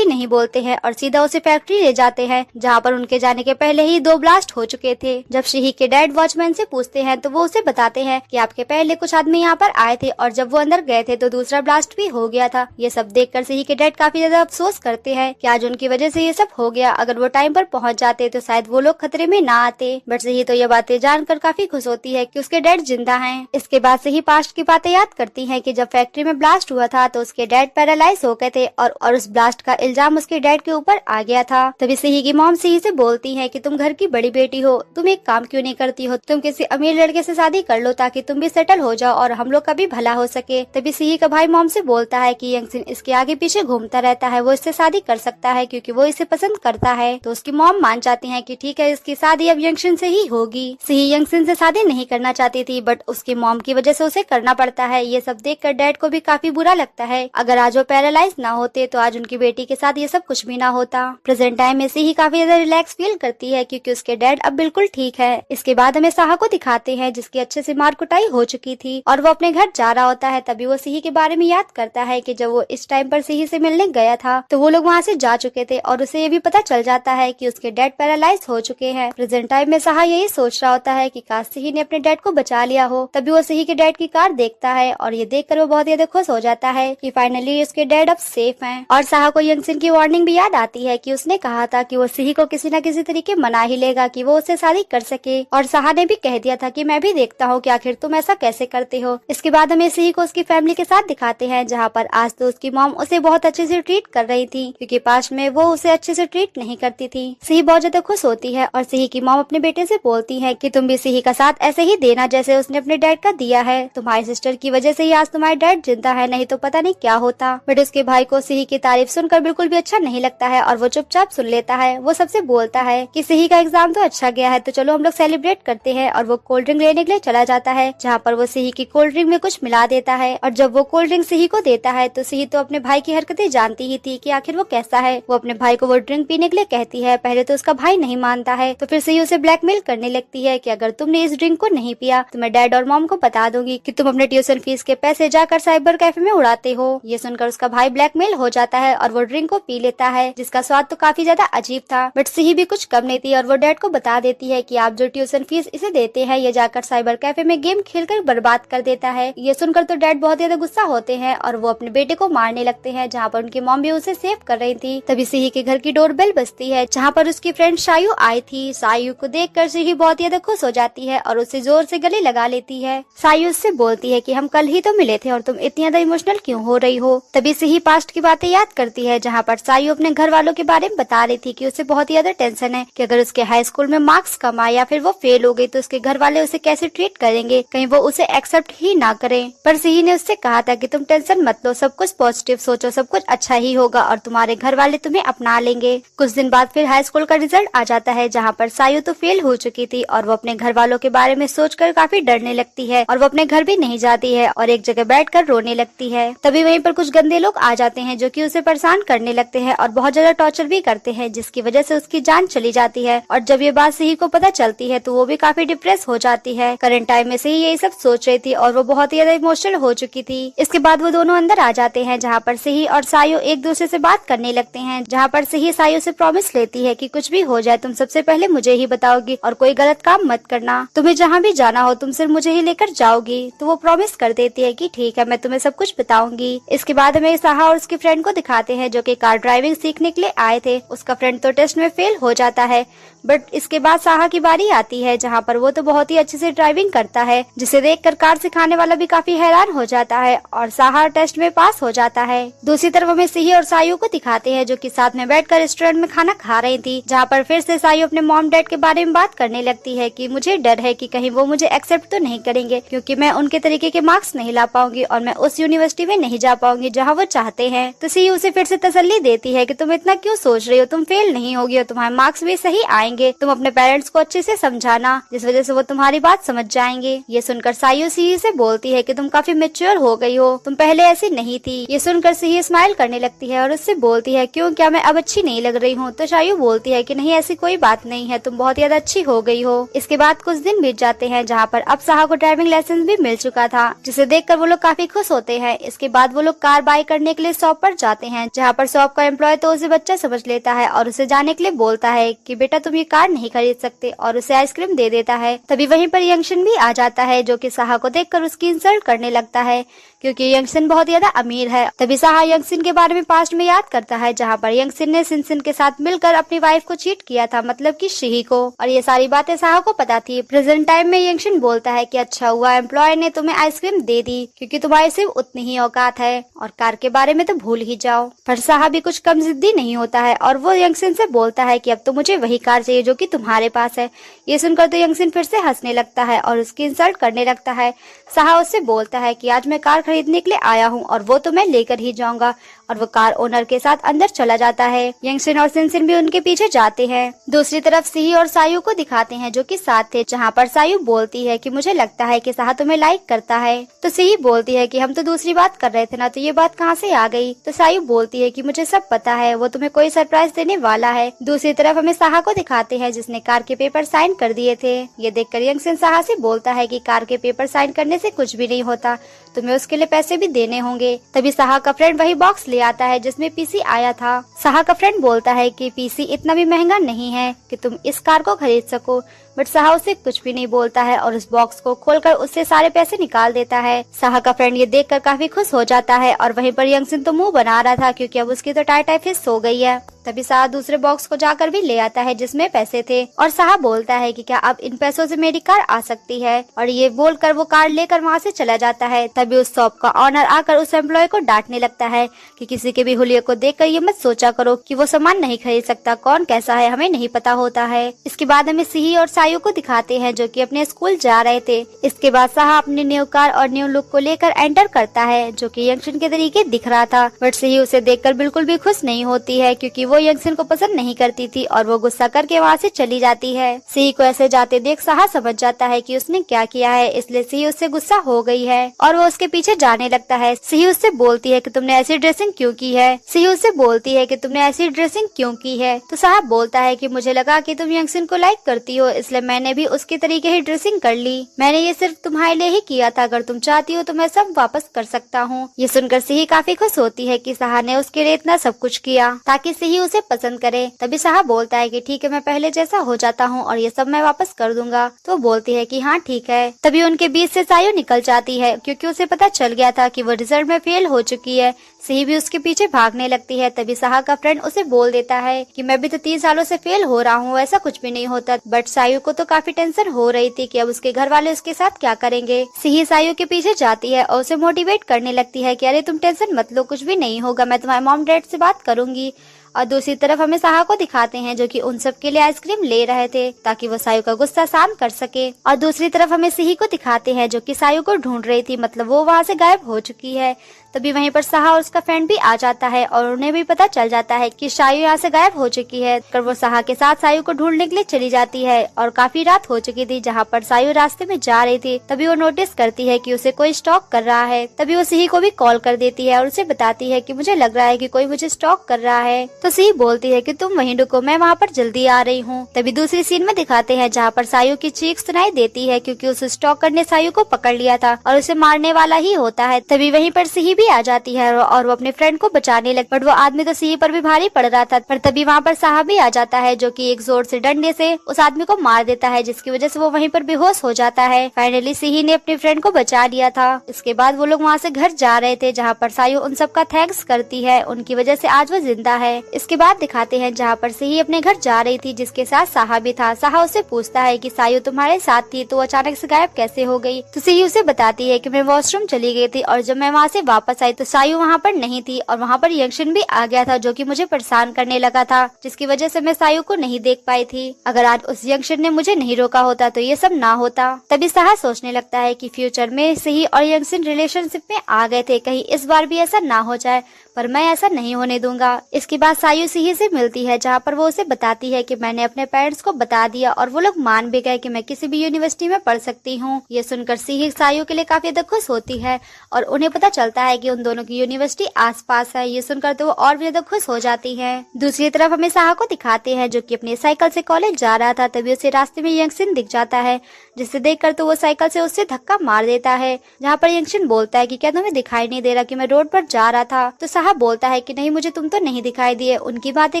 नहीं बोलते हैं और सीधा उसे फैक्ट्री ले जाते हैं जहाँ पर उनके जाने के पहले ही 2 ब्लास्ट हो चुके थे। जब सिही के डैड वॉचमैन से पूछते हैं तो वो उसे बताते हैं कि आपके पहले कुछ आदमी यहाँ पर आए थे और जब वो अंदर गए थे तो दूसरा ब्लास्ट भी हो गया था। ये सब देखकर सिही के डैड काफी ज्यादा अफसोस करते हैं कि आज उनकी वजह से ये सब हो गया, अगर वो टाइम पर पहुँच जाते तो शायद वो लोग खतरे में ना आते। बट सिही तो ये बातें जानकर काफी खुश होती है कि उसके डैड जिंदा हैं। इसके बाद सिही पास्ट की बातें याद करती है कि जब फैक्ट्री में ब्लास्ट हुआ था तो उसके डैड पैरालाइज हो गए थे और उस ब्लास्ट का इल्जाम उसके डैड के ऊपर आ गया था। तभी सिही की मॉम सिही से बोलती है कि तुम घर की बड़ी बेटी हो, तुम एक काम क्यों नहीं करती हो, तुम किसी अमीर लड़के से शादी कर लो ताकि तुम भी सेटल हो जाओ और हम लोग का भी भला हो सके। तभी सिही का भाई मॉम से बोलता है कि यंगशिन इसके आगे पीछे घूमता रहता है, वो इससे शादी कर सकता है क्योंकि वो इसे पसंद करता है। तो उसकी मॉम मान जाती है कि ठीक है इसकी शादी अब यंगशिन से ही होगी। सिही यंगशिन से शादी नहीं करना चाहती थी बट उसकी मॉम की वजह से उसे करना पड़ता है। ये सब देखकर डैड को भी काफी बुरा लगता है अगर आज वो पैरालाइज ना होते तो आज उनकी बेटी के साथ ये सब कुछ भी ना होता। प्रेजेंट टाइम में सिही काफी ज्यादा रिलैक्स फील करती है क्योंकि उसके डैड अब बिल्कुल ठीक है। इसके बाद हमें साहा को दिखाते हैं जिसकी अच्छे से मार कुटाई हो चुकी थी और वो अपने घर जा रहा होता है। तभी वो सिही के बारे में याद करता है कि जब वो इस टाइम पर सिही से मिलने गया था तो वो लोग वहाँ से जा चुके थे और उसे ये भी पता चल जाता है कि उसके डैड पैरालाइज हो चुके हैं। प्रेजेंट टाइम में साहा यही सोच रहा होता है कि काश सिही ने अपने डैड को बचा लिया हो। तभी वो सिही के डैड की कार देखता है और ये देखकर वो बहुत ज्यादा खुश हो जाता है कि फाइनली उसके डैड अब सेफ हैं। और साहा को यंगसिन की वार्निंग भी याद आती है कि उसने कहा था कि वो सिही को किसी न किसी तरीके मना ही लेगा कि वो उससे शादी कर सके। और साहा ने भी कह दिया था कि मैं भी देखता हूँ कि आखिर तुम ऐसा कैसे करते हो। इसके बाद हमें सिही को उसकी फैमिली के साथ दिखाते हैं जहाँ पर आज तो उसकी मॉम उसे बहुत अच्छे से ट्रीट कर रही थी क्योंकि पास्ट में वो उसे अच्छे से ट्रीट नहीं करती थी। सिही बहुत ज्यादा खुश होती है और सिही की मॉम अपने बेटे से बोलती है कि तुम भी सिही का साथ ऐसे ही देना जैसे उसने अपने डैड का दिया है। तुम्हारी सिस्टर की वजह से ही आज तुम्हारा डैड जिंदा है, नहीं तो पता नहीं क्या होता। बट उसके भाई को सिही की तारीफ सुनकर बिल्कुल भी अच्छा नहीं लगता है और वो चुपचाप सुन लेता है। वो सबसे बोलता है कि सिही का एग्जाम तो अच्छा गया है तो चलो हम लोग सेलिब्रेट करते हैं। और वो कोल्ड ड्रिंक लेने के लिए चला जाता है जहाँ पर वो सिही की कोल्ड ड्रिंक में कुछ मिला देता है। और जब वो कोल्ड ड्रिंक सिही को देता है तो सिही तो अपने भाई की हरकतें जानती ही थी कि आखिर वो कैसा है। वो अपने भाई को वो ड्रिंक पीने के लिए कहती है। पहले तो उसका भाई नहीं मानता है तो फिर सिही उसे ब्लैकमेल करने लगती है कि अगर तुमने इस ड्रिंक को नहीं पिया तो मैं डैड और मॉम को बता दूंगी कि तुम अपने ट्यूशन फीस के पैसे जाकर साइबर कैफे में उड़ाते हो। ये सुनकर उसका भाई ब्लैकमेल हो जाता है और वो ड्रिंक को पी लेता है जिसका स्वाद तो काफी ज्यादा अजीब था। बट सिही भी कुछ कम नहीं थी और वो डैड को बता देती है कि आप जो ट्यूशन फीस इसे देते हैं ये जाकर साइबर कैफे में गेम खेलकर बर्बाद कर देता है। ये सुनकर तो डैड बहुत ज्यादा गुस्सा होते हैं और वो अपने बेटे को मारने लगते हैं जहाँ पर उनकी मॉम भी उसे सेव कर रही थी। तभी सिही के घर की डोरबेल बजती है जहाँ पर उसकी फ्रेंड सायु आई थी। सायु को देखकर सिही बहुत ज्यादा खुश हो जाती है और उसे जोर से गले लगा लेती है। सायु उससे बोलती है कि हम कल ही तो मिले थे और तुम इतनी ज्यादा इमोशनल क्यों हो रही हो। तभी सिही पास्ट की बातें याद करती है जहाँ पर सायु अपने घर वालों के बारे में बता रही थी कि उसे बहुत ज्यादा टेंशन है कि अगर उसके हाई स्कूल में मार्क्स कम आए या फिर वो फेल हो गई तो उसके घर वाले उसे कैसे ट्रीट करेंगे, कहीं वो उसे एक्सेप्ट ही ना करें। पर सिही ने उससे कहा था कि तुम टेंशन मत लो, सब कुछ पॉजिटिव सोचो, सब कुछ अच्छा ही होगा और तुम्हारे घर वाले तुम्हें अपना लेंगे। कुछ दिन बाद फिर हाई स्कूल का रिजल्ट आ जाता है जहाँ पर सायु तो फेल हो चुकी थी और वो अपने घर वालों के बारे में सोचकर काफी डरने लगती है और वो अपने घर भी नहीं जाती है और एक जगह बैठकर रोने लगती है। तभी वहीं पर कुछ गंदे लोग आ जाते हैं जो कि उसे परेशान करने लगते हैं और बहुत ज्यादा टॉर्चर भी करते हैं जिसकी वजह से उसकी जान चली जाती है। और जब ये बात सिही को पता चलती है तो वो भी काफी डिप्रेस हो जाती है। करंट टाइम में सिही यही सब सोच रही थी और वो बहुत ही ज्यादा इमोशनल हो चुकी थी। इसके बाद वो दोनों अंदर आ जाते हैं जहाँ पर सिही और सायु एक दूसरे से बात करने लगते हैं जहाँ पर सिही सायु से प्रॉमिस लेती है कि कुछ भी हो जाए तुम सबसे पहले मुझे ही बताओगी और कोई गलत काम मत करना, तुम्हें जहाँ भी जाना हो तुम सिर्फ मुझे ही लेकर जाओगी। तो वो प्रॉमिस कर देती है कि ठीक है मैं तुम्हें सब कुछ बताऊंगी। इसके बाद हमें साहा और उसकी फ्रेंड को दिखाते हैं जो कि कार ड्राइविंग सीखने के लिए आए थे। उसका फ्रेंड तो टेस्ट में फेल हो जाता है बट इसके बाद साहा की बारी आती है जहाँ पर वो तो बहुत ही अच्छे से ड्राइविंग करता है जिसे देखकर कार सिखाने वाला भी काफी हैरान हो जाता है और साहा टेस्ट में पास हो जाता है। दूसरी तरफ हमें सिही और सायु को दिखाते हैं जो कि साथ में बैठकर रेस्टोरेंट में खाना खा रही थी जहाँ पर फिर से सायु अपने मॉम डैड के बारे में बात करने लगती है कि मुझे डर है कि कहीं वो मुझे एक्सेप्ट तो नहीं करेंगे क्योंकि मैं उनके तरीके के मार्क्स नहीं ला पाऊंगी और मैं उस यूनिवर्सिटी में नहीं जा पाऊंगी जहाँ वो चाहते हैं। तो सिही उसे फिर से तसल्ली देती है कि तुम इतना क्यों सोच रही हो, तुम फेल नहीं होगी और तुम्हारे मार्क्स भी सही आएंगे, तुम अपने पेरेंट्स को अच्छे से समझाना जिस वजह से वो तुम्हारी बात समझ जाएंगे। ये सुनकर सायु सिही से बोलती है कि तुम काफी मेच्योर हो गई हो, तुम पहले ऐसी नहीं थी। ये सुनकर सिही स्माइल करने लगती है और उससे बोलती है क्यों, क्या मैं अब अच्छी नहीं लग रही हूँ। तो सायु बोलती है कि नहीं ऐसी कोई बात नहीं है, तुम बहुत ज्यादा अच्छी हो गई हो। इसके बाद कुछ दिन बीत जाते हैं जहाँ पर अब साहा को ड्राइविंग लाइसेंस भी मिल चुका था जिसे देखकर वो लोग काफी खुश होते हैं। इसके बाद वो लोग कार बाय करने के लिए शॉप पर जाते हैं जहाँ पर शॉप का एम्प्लॉय तो उसे बच्चा समझ लेता है और उसे जाने के लिए बोलता है कि बेटा तुम ये कार नहीं खरीद सकते और उसे आइसक्रीम दे देता है। तभी वहीं पर यंगशन भी आ जाता है जो कि साहा को देखकर उसकी इंसल्ट करने लगता है क्योंकि यंगसिन बहुत ज्यादा अमीर है। तभी साहा यंगसिन के बारे में पास्ट में याद करता है जहाँ पर यंगसिन ने सिनसिन के साथ मिलकर अपनी वाइफ को चीट किया था, मतलब कि सिही को, और ये सारी बातें साहा को पता थी। प्रेजेंट टाइम में यंगसिन बोलता है कि अच्छा हुआ एम्प्लॉय ने तुम्हें आइसक्रीम दे दी क्योंकि तुम्हारी सिर्फ उतनी ही औकात है और कार के बारे में तो भूल ही जाओ। पर साहा भी कुछ कम जिद्दी नहीं होता है और वो यंगसिन से बोलता है कि अब तो मुझे वही कार चाहिए जो कि तुम्हारे पास है। ये सुनकर तो यंगसिन फिर से हंसने लगता है और उसकी इंसल्ट करने लगता है। साहा उससे बोलता है कि आज मैं कार खरीदने के लिए आया हूँ और वो तो मैं लेकर ही जाऊंगा और वो कार ओनर के साथ अंदर चला जाता है। यंगसिन और सिनसिन भी उनके पीछे जाते हैं। दूसरी तरफ सिही और सायू को दिखाते हैं जो कि साथ थे, जहाँ पर सायू बोलती है कि मुझे लगता है कि साहा तुम्हें लाइक करता है। तो सिही बोलती है कि हम तो दूसरी बात कर रहे थे ना, तो ये बात कहाँ से आ गई। तो सायू बोलती है कि मुझे सब पता है, वो तुम्हें कोई सरप्राइज देने वाला है। दूसरी तरफ हमें साहा को दिखाते हैं जिसने कार के पेपर साइन कर दिए थे। ये देखकर यंगसिन साहा से बोलता है कि कार के पेपर साइन करने से कुछ भी नहीं होता, तुम्हें उसके लिए पैसे भी देने होंगे। तभी साहा का फ्रेंड वही बॉक्स ले आता है जिसमें पीसी आया था। साहा का फ्रेंड बोलता है कि पीसी इतना भी महंगा नहीं है कि तुम इस कार को खरीद सको, बट साहा उसे कुछ भी नहीं बोलता है और उस बॉक्स को खोलकर उससे सारे पैसे निकाल देता है। साहा का फ्रेंड ये देखकर काफी खुश हो जाता है और वहीं पर यंगसिन तो मुंह बना रहा था क्योंकि अब उसकी तो टाई फिश हो गई है। तभी साहा दूसरे बॉक्स को जाकर भी ले आता है जिसमें पैसे थे और साहा बोलता है कि क्या अब इन पैसों से मेरी कार आ सकती है, और ये बोलकर वो कार लेकर वहाँ से चला जाता है। तभी उस शॉप का ऑनर आकर उस एम्प्लॉय को डांटने लगता है कि किसी के भी हुलिये को देखकर ये मत सोचा करो कि वो सामान नहीं खरीद सकता, कौन कैसा है हमें नहीं पता होता है। इसके बाद हमें सिही और सायू को दिखाते हैं जो कि अपने स्कूल जा रहे थे। इसके बाद साहा अपनी न्यू कार और न्यू लुक को लेकर एंटर करता है जो कि यंगसिन के तरीके दिख रहा था, बट सिही उसे देखकर बिल्कुल भी खुश नहीं होती है क्योंकि वो यंगसिन को पसंद नहीं करती थी और वो गुस्सा करके वहाँ से चली जाती है। सिही को ऐसे जाते देख साहा समझ जाता है कि उसने क्या किया है, इसलिए सिही उससे गुस्सा हो गई है और वो उसके पीछे जाने लगता है। सिही उससे बोलती है कि तुमने ऐसी ड्रेसिंग क्यों की है। सिही उससे बोलती है कि तुमने ऐसी ड्रेसिंग क्यों की है। तो साहा बोलता है कि मुझे लगा कि तुम यंगसिन को लाइक करती हो, इसलिए मैंने भी उसके तरीके ही ड्रेसिंग कर ली। मैंने ये सिर्फ तुम्हारे लिए ही किया था, अगर तुम चाहती हो तो मैं सब वापस कर सकता हूँ। ये सुनकर सिही काफी खुश होती है कि साहा ने उसके लिए इतना सब कुछ किया ताकि सिही उसे पसंद करे। तभी साहा बोलता है कि ठीक है, मैं पहले जैसा हो जाता हूँ और ये सब मैं वापस कर दूंगा। तो बोलती है कि हाँ ठीक है। तभी उनके बीच से सायू निकल जाती है क्योंकि उसे पता चल गया था कि वो रिजल्ट में फेल हो चुकी है। सिही भी उसके पीछे भागने लगती है। तभी साहा का फ्रेंड उसे बोल देता है कि मैं भी तो 3 सालों से फेल हो रहा हूँ, ऐसा कुछ भी नहीं होता। बट सायू को तो काफी टेंशन हो रही थी कि अब उसके घर वाले उसके साथ क्या करेंगे। सिही सायू के पीछे जाती है और उसे मोटिवेट करने लगती है कि अरे तुम टेंशन मत लो, कुछ भी नहीं होगा, मैं तुम्हारे मॉम डैड से बात करूंगी। और दूसरी तरफ हमें साहा को दिखाते हैं जो कि उन सब के लिए आइसक्रीम ले रहे थे ताकि वो सायू का गुस्सा शांत कर सके। और दूसरी तरफ हमें सिही को दिखाते हैं जो कि सायू को ढूंढ रही थी, मतलब वो वहाँ से गायब हो चुकी है। तभी वहीं पर साहा और उसका फ्रेंड भी आ जाता है और उन्हें भी पता चल जाता है कि सायू यहाँ से गायब हो चुकी है। पर वो साहा के साथ सायू को ढूंढने के लिए चली जाती है और काफी रात हो चुकी थी। जहाँ पर सायू रास्ते में जा रही थी तभी वो नोटिस करती है कि उसे कोई स्टॉक कर रहा है। तभी वो सिही को भी कॉल कर देती है और उसे बताती है कि मुझे लग रहा है कि कोई मुझे स्टॉक कर रहा है। तो सिही बोलती है कि तुम वहीं रुको, मैं वहाँ पर जल्दी आ रही हूँ। तभी दूसरी सीन में दिखाते हैं जहाँ पर सायू की चीख सुनाई देती है क्योंकि उस स्टॉकर ने सायू को पकड़ लिया था और उसे मारने वाला ही होता है। तभी वहीं पर सिही भी आ जाती है और वो अपने फ्रेंड को बचाने लग, बट वो आदमी तो सिही पर भी भारी पड़ रहा था। पर तभी वहाँ पर साहा भी आ जाता है जो कि एक जोर से डंडे से उस आदमी को मार देता है जिसकी वजह से वो वहीं पर बेहोश हो जाता है। फाइनली सिही ने अपने फ्रेंड को बचा लिया था। इसके बाद वो लोग वहाँ से घर जा रहे थे जहाँ पर सायू उन सब का थैंक्स करती है, उनकी वजह से आज वो जिंदा है। इसके बाद दिखाते हैं जहाँ पर सिही अपने घर जा रही थी जिसके साथ साहा भी था। साहा उसे पूछता है कि सायू तुम्हारे साथ थी तो अचानक से गायब कैसे हो गई। तो सिही उसे बताती है कि मैं वॉशरूम चली गई थी और जब मैं वहाँ से वापस आई तो सायू वहाँ पर नहीं थी और वहाँ पर यंगसिन भी आ गया था जो कि मुझे परेशान करने लगा था, जिसकी वजह से मैं सायू को नहीं देख पाई थी। अगर आज उस यंगसिन ने मुझे नहीं रोका होता तो ये सब ना होता। तभी साहा सोचने लगता है कि फ्यूचर में सिही और यंगसिन रिलेशनशिप में आ गए थे, कहीं इस बार भी ऐसा ना हो जाए, पर मैं ऐसा नहीं होने दूंगा। इसके बाद सायू सिही से मिलती है जहाँ पर वो उसे बताती है कि मैंने अपने पेरेंट्स को बता दिया और वो लोग मान भी गए कि मैं किसी भी यूनिवर्सिटी में पढ़ सकती हूँ। ये सुनकर सिही सायू के लिए काफी ज्यादा खुश होती है और उन्हें पता चलता है कि उन दोनों की यूनिवर्सिटी आसपास है। ये सुनकर तो वो और भी ज्यादा खुश हो जाती है। दूसरी तरफ हमें साहा को दिखाते हैं जो कि अपनी साइकिल से कॉलेज जा रहा था। तभी उसे रास्ते में यंगसिन दिख जाता है जिसे देखकर तो वो साइकिल से उससे धक्का मार देता है। जहाँ पर यंगसिन बोलता है कि क्या तुम्हें दिखाई नहीं दे रहा कि मैं रोड पर जा रहा था। तो साहा बोलता है कि नहीं, मुझे तुम तो नहीं दिखाई दिए। उनकी बातें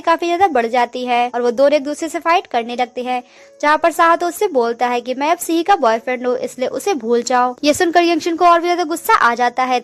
काफी ज्यादा बढ़ जाती है और वो दोनों एक दूसरे से फाइट करने लगते हैं। जहाँ पर साहा तो उससे बोलता है कि मैं अब सिही का बॉयफ्रेंड हूँ, इसलिए उसे भूल जाओ। ये सुनकर यंगसिन को और भी ज्यादा गुस्सा आ जाता है।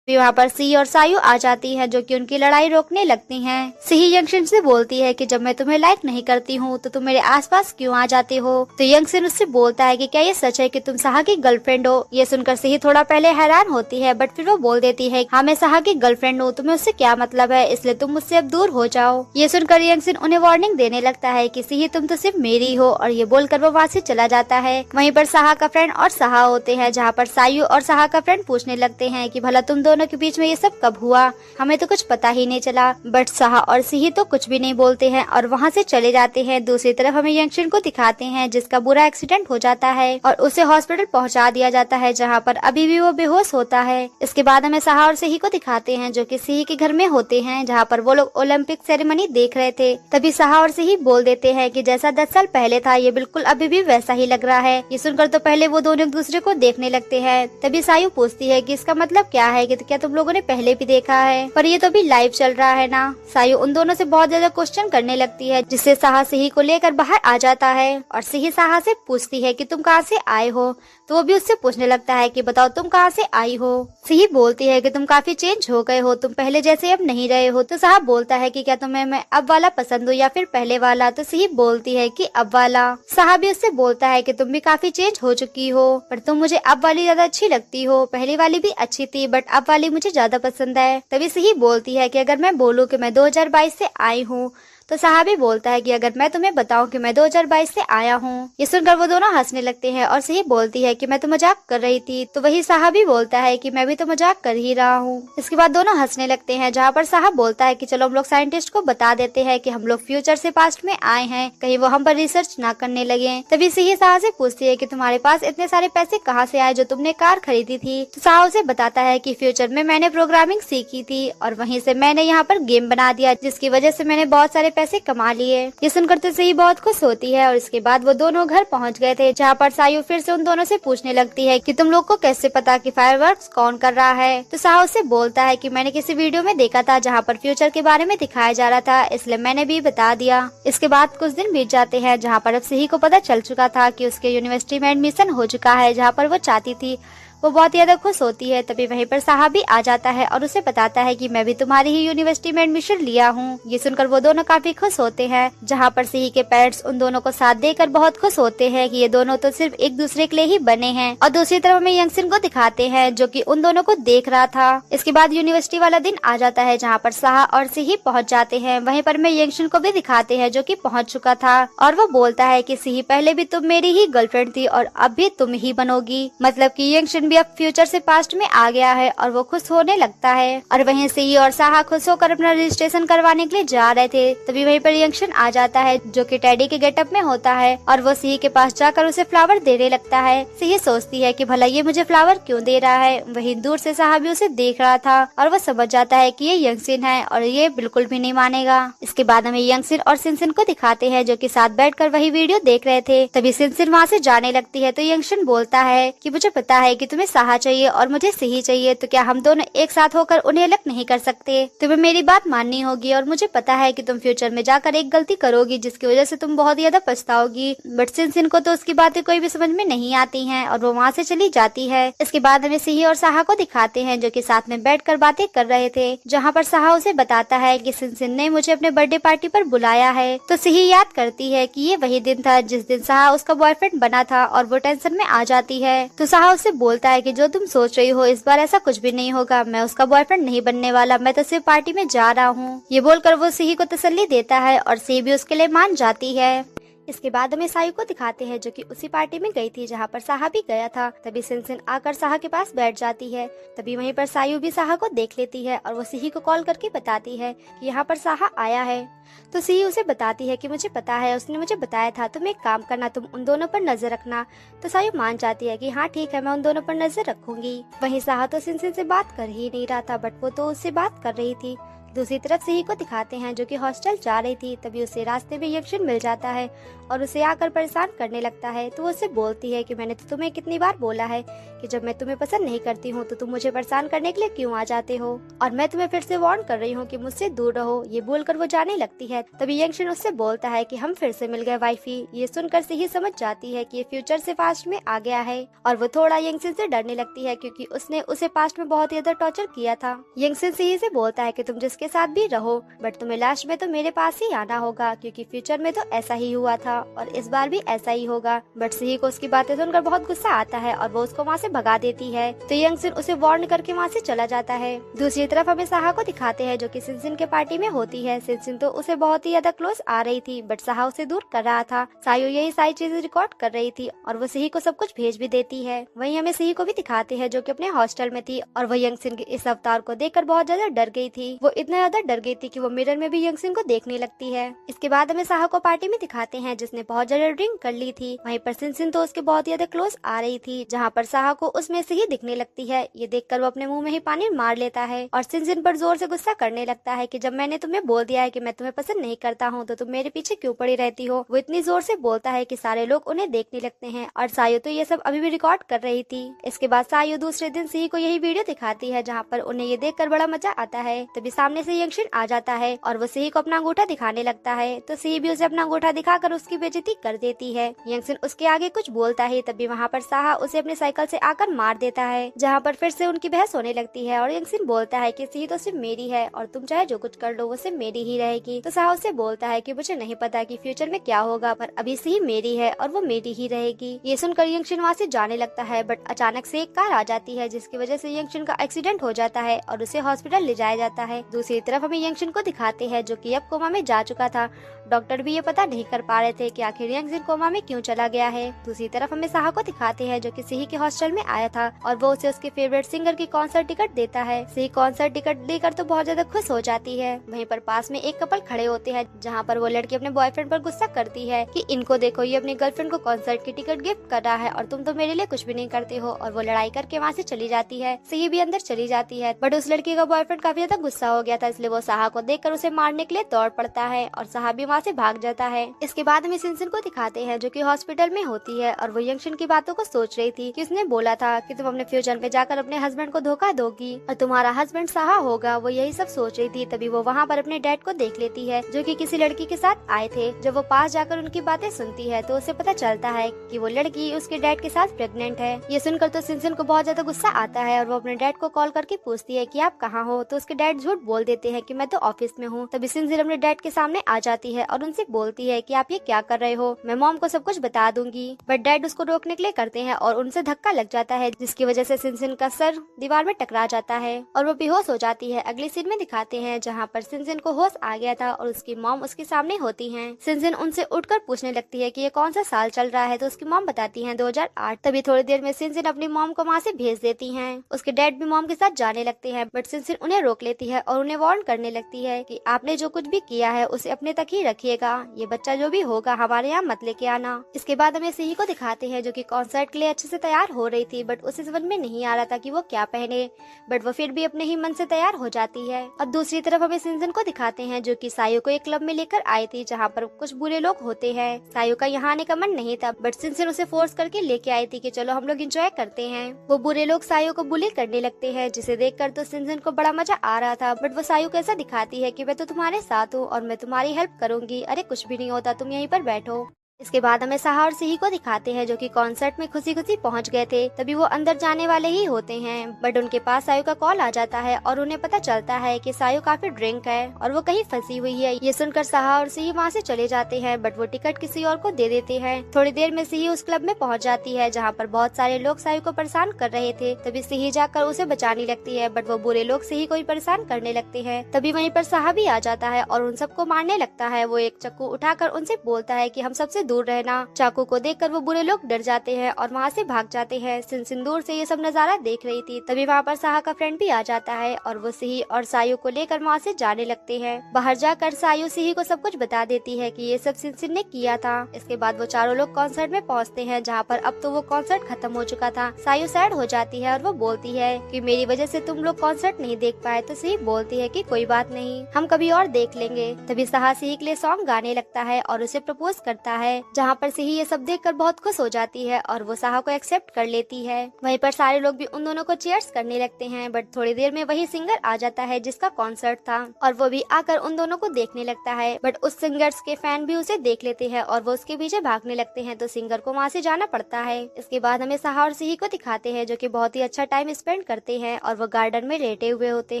फिर वहाँ पर सिही और सायू आ जाती हैं जो कि उनकी लड़ाई रोकने लगती हैं। सिही यंगसिन से बोलती है कि जब मैं तुम्हें लाइक नहीं करती हूँ तो तुम मेरे आसपास क्यों आ जाते हो। तो यंगसिन उससे बोलता है कि क्या ये सच है कि तुम साहा की गर्लफ्रेंड हो। ये सुनकर सिही थोड़ा पहले हैरान होती है बट फिर वो बोल देती है हाँ मैं साहा की गर्लफ्रेंड हूँ, तुम्हें उससे क्या मतलब है, इसलिए तुम मुझसे अब दूर हो जाओ। ये सुनकर यंगसिन उन्हें वार्निंग देने लगता है कि सिही तुम तो सिर्फ मेरी हो, और ये बोलकर वो वहाँ से चला जाता है। वहीं पर साहा का फ्रेंड और साहा होते हैं जहाँ पर सायू और साहा का फ्रेंड पूछने लगते हैं कि भला तुम दोनों दोनों के बीच में ये सब कब हुआ, हमें तो कुछ पता ही नहीं चला। बट साहा और सिही तो कुछ भी नहीं बोलते हैं और वहाँ से चले जाते हैं। दूसरी तरफ हमें यंगशिन को दिखाते हैं जिसका बुरा एक्सीडेंट हो जाता है और उसे हॉस्पिटल पहुँचा दिया जाता है, जहाँ पर अभी भी वो बेहोश होता है। इसके बाद हमें साहा और सिही को दिखाते हैं जो कि सिही के घर में होते हैं, जहाँ पर वो लोग ओलंपिक सेरेमनी देख रहे थे। तभी साहा और सिही बोल देते हैं कि जैसा 10 साल पहले था ये बिल्कुल अभी भी वैसा ही लग रहा है। ये सुनकर तो पहले वो दोनों एक दूसरे को देखने लगते हैं। तभी सायु पूछती है कि इसका मतलब क्या है, कि क्या तुम लोगों ने पहले भी देखा है, पर ये तो अभी लाइव चल रहा है ना। सायु उन दोनों से बहुत ज्यादा क्वेश्चन करने लगती है, जिससे साहा सिही को लेकर बाहर आ जाता है और सिही साहा से पूछती है कि तुम कहाँ से आए हो, तो वो भी उससे पूछने लगता है कि बताओ तुम कहाँ से आई हो। सिही बोलती है कि तुम काफी चेंज हो गए हो, तुम पहले जैसे अब नहीं रहे हो। तो साहा बोलता है कि क्या तुम्हें मैं अब वाला पसंद हूँ या फिर पहले वाला। तो सिही बोलती है कि अब वाला। साहा भी उससे बोलता है कि तुम भी काफी चेंज हो चुकी हो, पर तुम मुझे अब वाली ज्यादा अच्छी लगती हो, पहली वाली भी अच्छी थी बट अब वाली मुझे ज्यादा पसंद है। तभी सिही बोलती है कि अगर मैं बोलूँ कि मैं 2022 से आई हूँ, तो साहा भी बोलता है कि अगर मैं तुम्हें बताऊं कि मैं 2022 से आया हूँ। ये सुनकर वो दोनों हंसने लगते हैं और सिही बोलती है कि मैं तो मजाक कर रही थी। तो वही साहा भी बोलता है कि मैं भी तो मजाक कर ही रहा हूँ। इसके बाद दोनों हंसने लगते हैं, जहाँ पर साहा बोलता है कि चलो हम लोग साइंटिस्ट को बता देते हैं कि हम लोग फ्यूचर से पास्ट में आए हैं, कहीं वो हम पर रिसर्च ना करने लगे। तभी सिही साहा से पूछती है कि तुम्हारे पास इतने सारे पैसे कहाँ से आए जो तुमने कार खरीदी थी। तो साहा उसे बताता है कि फ्यूचर में मैंने प्रोग्रामिंग सीखी थी और वहीं से मैंने यहाँ पर गेम बना दिया, जिसकी वजह से मैंने बहुत सारे पैसे कमा लिए। ये सुनकर तो सिही बहुत खुश होती है और इसके बाद वो दोनों घर पहुंच गए थे, जहाँ पर सायु फिर से उन दोनों से पूछने लगती है कि तुम लोग को कैसे पता कि फायरवर्क्स कौन कर रहा है। तो साहा उससे बोलता है कि मैंने किसी वीडियो में देखा था जहाँ पर फ्यूचर के बारे में दिखाया जा रहा था, इसलिए मैंने भी बता दिया। इसके बाद कुछ दिन बीत जाते हैं, जहाँ पर अब सिही को पता चल चुका था कि उसके यूनिवर्सिटी में एडमिशन हो चुका है, जहाँ पर वो चाहती थी। वो बहुत ज्यादा खुश होती है। तभी वहीं पर साहा भी आ जाता है और उसे बताता है कि मैं भी तुम्हारी ही यूनिवर्सिटी में एडमिशन लिया हूँ। ये सुनकर वो दोनों काफी खुश होते हैं, जहाँ पर सिही के पेरेंट्स उन दोनों को साथ देकर बहुत खुश होते हैं कि ये दोनों तो सिर्फ एक दूसरे के लिए ही बने हैं। और दूसरी तरफ हमें यंगसिन को दिखाते हैं जो कि उन दोनों को देख रहा था। इसके बाद यूनिवर्सिटी वाला दिन आ जाता है, जहाँ पर साहा और सिही पहुँच जाते हैं। वहीं पर हमें यंगसिन को भी दिखाते हैं जो कि पहुँच चुका था और वो बोलता है कि सिही पहले भी तुम मेरी ही गर्लफ्रेंड थी और अब भी तुम ही बनोगी। मतलब कि यंगसिन भी अब फ्यूचर से पास्ट में आ गया है और वो खुश होने लगता है। और वहीं सिही और साहा खुश होकर अपना रजिस्ट्रेशन करवाने के लिए जा रहे थे। तभी वहीं पर यंगशिन आ जाता है जो कि टेडी के गेटअप में होता है और वो सिही के पास जाकर उसे फ्लावर देने लगता है। सिही सोचती है कि भला ये मुझे फ्लावर क्यों दे रहा है। वहीं दूर से साहा भी उसे देख रहा था और वो समझ जाता है कि ये यंगशिन है और ये बिल्कुल भी नहीं मानेगा। इसके बाद हमें यंगशिन और सिनसिन को दिखाते हैं जो कि साथ बैठकर वही वीडियो देख रहे थे। तभी सिनसिन वहाँ से जाने लगती है तो यंगशिन बोलता है कि मुझे पता है कि तुम्हें साहा चाहिए और मुझे सिही चाहिए, तो क्या हम दोनों एक साथ होकर उन्हें अलग नहीं कर सकते। तुम्हें मेरी बात माननी होगी और मुझे पता है कि तुम फ्यूचर में जाकर एक गलती करोगी जिसकी वजह से तुम बहुत ज्यादा पछताओगी। बट सिनसिन को तो उसकी बातें कोई भी समझ में नहीं आती हैं और वो वहाँ से चली जाती है। इसके बाद हमें सिही और साहा को दिखाते हैं जो कि साथ में बैठकर बातें कर रहे थे, जहाँ पर साहा उसे बताता है कि सिनसिन ने मुझे अपने बर्थडे पार्टी पर बुलाया है। तो सिही याद करती है कि ये वही दिन था जिस दिन साहा उसका बॉयफ्रेंड बना था और वो टेंशन में आ जाती है। तो साहा उसे बोलता है कि जो तुम सोच रही हो इस बार ऐसा कुछ भी नहीं होगा, मैं उसका बॉयफ्रेंड नहीं बनने वाला, मैं तो सिर्फ पार्टी में जा रहा हूँ। ये बोलकर वो सिही को तसल्ली देता है और सिही भी उसके लिए मान जाती है। इसके बाद हमें सायु को दिखाते हैं जो कि उसी पार्टी में गई थी जहाँ पर साहा भी गया था। तभी सिनसिन आकर साहा के पास बैठ जाती है। तभी वहीं पर सायु भी साहा को देख लेती है और वो सिही को कॉल करके बताती है कि यहाँ पर साहा आया है। तो सिही उसे बताती है कि मुझे पता है, उसने मुझे बताया था, तुम एक काम करना, तुम उन दोनों पर नजर रखना। तो सायु मान जाती है कि हाँ ठीक है, मैं उन दोनों पर नजर रखूंगी। वहीं साहा तो सिनसिन से बात कर ही नहीं रहा था, बट वो तो उससे बात कर रही थी। दूसरी तरफ सिही को दिखाते हैं जो कि हॉस्टल जा रही थी। तभी उसे रास्ते में यंगशिन मिल जाता है और उसे आकर परेशान करने लगता है। तो वो उसे बोलती है कि मैंने तो तुम्हें कितनी बार बोला है कि जब मैं तुम्हें पसंद नहीं करती हूँ तो तुम मुझे परेशान करने के लिए क्यों आ जाते हो, और मैं तुम्हें फिर से वार्न कर रही हूँ कि मुझसे दूर रहो। ये बोलकर वो जाने लगती है। तभी यंगशिन उससे बोलता है कि हम फिर से मिल गए वाइफी। ये सुनकर सिही समझ जाती है कि ये फ्यूचर से पास्ट में आ गया है और वो थोड़ा यंगशिन से डरने लगती है क्योंकि उसने उसे पास्ट में बहुत ज्यादा टॉर्चर किया था। यंगशिन सिही से बोलता है कि तुम जिसके के साथ भी रहो, बट तुम्हें लास्ट में तो मेरे पास ही आना होगा, क्योंकि फ्यूचर में तो ऐसा ही हुआ था और इस बार भी ऐसा ही होगा। बट सही को उसकी बातें सुनकर बहुत गुस्सा आता है और वो उसको वहाँ से भगा देती है, तो यंग सिन उसे वार्न करके वहाँ से चला जाता है। दूसरी तरफ हमें साहा को दिखाते हैं जो कि सिनसिन के पार्टी में होती है। सिनसिन तो उसे बहुत ही ज्यादा क्लोज आ रही थी, बट साहा उसे दूर कर रहा था। सायो यही सारी चीजें रिकॉर्ड कर रही थी और वो सही को सब कुछ भेज भी देती है। वहीं हमें सही को भी दिखाते हैं जो कि अपने हॉस्टल में थी और वो यंग सिन के इस अवतार को देखकर बहुत ज्यादा डर गई थी। वो इतना ज्यादा डर गई थी कि वो मिरर में भी यंग सिन को देखने लगती है। इसके बाद हमें साहा को पार्टी में दिखाते हैं जिसने बहुत ज्यादा ड्रिंक कर ली थी। वहीं पर सिनसिन तो उसके बहुत ज्यादा क्लोज आ रही थी, जहाँ पर साहा को उसमें से ही दिखने लगती है। ये देखकर वो अपने मुंह में ही पानी मार लेता है और सिनसिन पर जोर से गुस्सा करने लगता है कि जब मैंने तुम्हें बोल दिया है कि मैं तुम्हें पसंद नहीं करता हूँ तो तुम मेरे पीछे क्यों पड़ी रहती हो। वो इतनी जोर से बोलता है कि सारे लोग उन्हें देखने लगते हैं और सायो तो ये सब अभी भी रिकॉर्ड कर रही थी। इसके बाद सायो दूसरे दिन सी को यही वीडियो दिखाती है जहाँ पर उन्हें ये देखकर बड़ा मजा आता है। तभी सामने से यंगशिन आ जाता है और वो सी को अपना अंगूठा दिखाने लगता है, तो सी भी उसे अपना अंगूठा दिखाकर उसकी बेइज्जती कर देती है। यंगशिन उसके आगे कुछ बोलता है, तभी वहाँ पर साहा उसे अपने साइकिल से आकर मार देता है, जहाँ पर फिर से उनकी बहस होने लगती है और यंगशिन बोलता है कि सी तो सिर्फ मेरी है और तुम चाहे जो कुछ कर लो वो सिर्फ मेरी ही रहेगी। तो साहा उसे बोलता है कि मुझे नहीं पता कि फ्यूचर में क्या होगा, पर अभी सी मेरी है और वो मेरी ही रहेगी। ये सुनकर यंगशिन वहाँ से जाने लगता है, बट अचानक से एक कार आ जाती है जिसकी वजह से यंगशिन का एक्सीडेंट हो जाता है और उसे हॉस्पिटल ले जाया जाता है। दूसरी तरफ हमें यंगशिन को दिखाते हैं जो कि अब कोमा में जा चुका था। डॉक्टर भी ये पता नहीं कर पा रहे थे कि आखिर यंगशिन कोमा में क्यों चला गया है। दूसरी तरफ हमें साहा को दिखाते हैं जो कि सिही के हॉस्टल में आया था और वो उसे उसके फेवरेट सिंगर की कॉन्सर्ट टिकट देता है। सिही कॉन्सर्ट टिकट देकर तो बहुत ज्यादा खुश हो जाती है। वहीं पर पास में एक कपल खड़े होते हैं जहाँ पर वो लड़की अपने बॉयफ्रेंड पर गुस्सा करती है कि इनको देखो, ये अपनी गर्लफ्रेंड को कॉन्सर्ट की टिकट गिफ्ट कर रहा है और तुम तो मेरे लिए कुछ भी नहीं करते हो। और वो लड़ाई करके वहाँ से चली जाती है। सिही भी अंदर चली जाती है, बट उस लड़की का बॉयफ्रेंड काफी ज्यादा गुस्सा हो गया था, इसलिए वो साहा को देखकर उसे मारने के लिए दौड़ पड़ता है और साहा भी वहाँ से भाग जाता है। इसके बाद हमें सिनसिन को दिखाते हैं जो कि हॉस्पिटल में होती है और वो यंगशिन की बातों को सोच रही थी कि उसने बोला था कि तुम अपने फ्यूचर में जाकर अपने हस्बैंड को धोखा दोगी और तुम्हारा हस्बैंड साहा होगा। वो यही सब सोच रही थी। तभी वो वहाँ पर अपने डैड को देख लेती है जो कि किसी लड़की के साथ आए थे। जब वो पास जाकर उनकी बातें सुनती है तो उसे पता चलता है कि वो लड़की उसके डैड के साथ प्रेग्नेंट है। ये सुनकर तो सिनसिन को बहुत ज्यादा गुस्सा आता है और वो अपने डैड को कॉल करके पूछती है कि आप कहाँ हो। तो उसके डैड झूठ बोल देते हैं कि मैं तो ऑफिस में हूँ। तभी सिनसिन अपने डैड के सामने आ जाती है और उनसे बोलती है कि आप ये क्या कर रहे हो, मैं मॉम को सब कुछ बता दूंगी। बट डैड उसको रोकने के लिए करते हैं और उनसे धक्का लग जाता है जिसकी वजह से सिनसिन का सर दीवार में टकरा जाता है और वो बेहोश हो जाती है। अगली सीन में दिखाते हैं जहाँ पर सिनसिन को होश आ गया था और उसकी मॉम उसके सामने होती है। सिनसिन उनसे उठकर पूछने लगती है कि ये कौन सा साल चल रहा है, तो उसकी मॉम बताती है 2008। तभी थोड़ी देर में सिनसिन अपनी मॉम को वहाँ से भेज देती है। उसके डैड भी मॉम के साथ जाने लगते हैं, बट सिनसिन उन्हें रोक लेती है और उन्हें वार्न करने लगती है कि आपने जो कुछ भी किया है उसे अपने तक ही रखिएगा, ये बच्चा जो भी होगा हमारे यहाँ मत लेके आना। इसके बाद हमें सिही को दिखाते हैं जो कि कॉन्सर्ट के लिए अच्छे से तैयार हो रही थी, बट उसे समझ में नहीं आ रहा था कि वो क्या पहने, बट वो फिर भी अपने ही मन से तैयार हो जाती है। अब दूसरी तरफ हमें सिनसिन को दिखाते हैं जो कि सायो को एक क्लब में लेकर आई थी जहाँ पर कुछ बुरे लोग होते हैं। सायो का यहाँ आने का मन नहीं था, बट सिनसिन उसे फोर्स करके लेके आई थी कि चलो हम लोग एंजॉय करते हैं। वो बुरे लोग सायो को बुली करने लगते हैं जिसे देखकर तो सिनसिन को बड़ा मजा आ रहा था, बट वो सायो को ऐसा दिखाती है कि मैं तो तुम्हारे साथ हूँ और मैं तुम्हारी हेल्प करूंगी, अरे कुछ भी नहीं होता, तुम यहीं पर बैठो। इसके बाद हमें साहा और सिही को दिखाते हैं जो कि कॉन्सर्ट में खुशी खुशी पहुंच गए थे। तभी वो अंदर जाने वाले ही होते हैं, बट उनके पास सायो का कॉल आ जाता है और उन्हें पता चलता है कि सायो काफी ड्रिंक है और वो कहीं फंसी हुई है। ये सुनकर साहा और सिही वहाँ से चले जाते हैं, बट वो टिकट किसी और को दे देते हैं। थोड़ी देर में सिही उस क्लब में पहुँच जाती है जहाँ पर बहुत सारे लोग सायो को परेशान कर रहे थे। तभी सिही जाकर उसे बचाने लगती है, बट वो बुरे लोग सिही को ही परेशान करने लगते हैं। तभी वहीं पर साहा भी आ जाता है और उन सबको मारने लगता है। वो एक चाकू उठाकर उनसे बोलता है कि हम सबसे दूर रहना। चाकू को देखकर वो बुरे लोग डर जाते हैं और वहाँ से भाग जाते हैं। सिनसिन दूर से ये सब नजारा देख रही थी। तभी वहाँ पर साहा का फ्रेंड भी आ जाता है और वो सिही और सायो को लेकर वहाँ से जाने लगते हैं। बाहर जाकर सायो सिही को सब कुछ बता देती है कि ये सब सिनसिन ने किया था। इसके बाद वो चारों लोग कॉन्सर्ट में पहुँचते हैं जहाँ पर अब तो वो कॉन्सर्ट खत्म हो चुका था। सायो सैड हो जाती है और वो बोलती है कि मेरी वजह से तुम लोग कॉन्सर्ट नहीं देख पाए। तो सिही बोलती है कि कोई बात नहीं, हम कभी और देख लेंगे। तभी साहा सिही के लिए सॉन्ग गाने लगता है और उसे प्रपोज करता है। है, जहाँ पर सिही ये सब देखकर बहुत खुश हो जाती है और वो साहा को एक्सेप्ट कर लेती है। वहीं पर सारे लोग भी उन दोनों को चीयर्स करने लगते हैं, बट थोड़ी देर में वही सिंगर आ जाता है जिसका कॉन्सर्ट था और वो भी आकर उन दोनों को देखने लगता है। बट उस सिंगर्स के फैन भी उसे देख लेते हैं और वो उसके पीछे भागने लगते हैं, तो सिंगर को वहाँ से जाना पड़ता है। इसके बाद हमें साहा और सिही को दिखाते हैं जो कि बहुत ही अच्छा टाइम स्पेंड करते हैं और वो गार्डन में लेटे हुए होते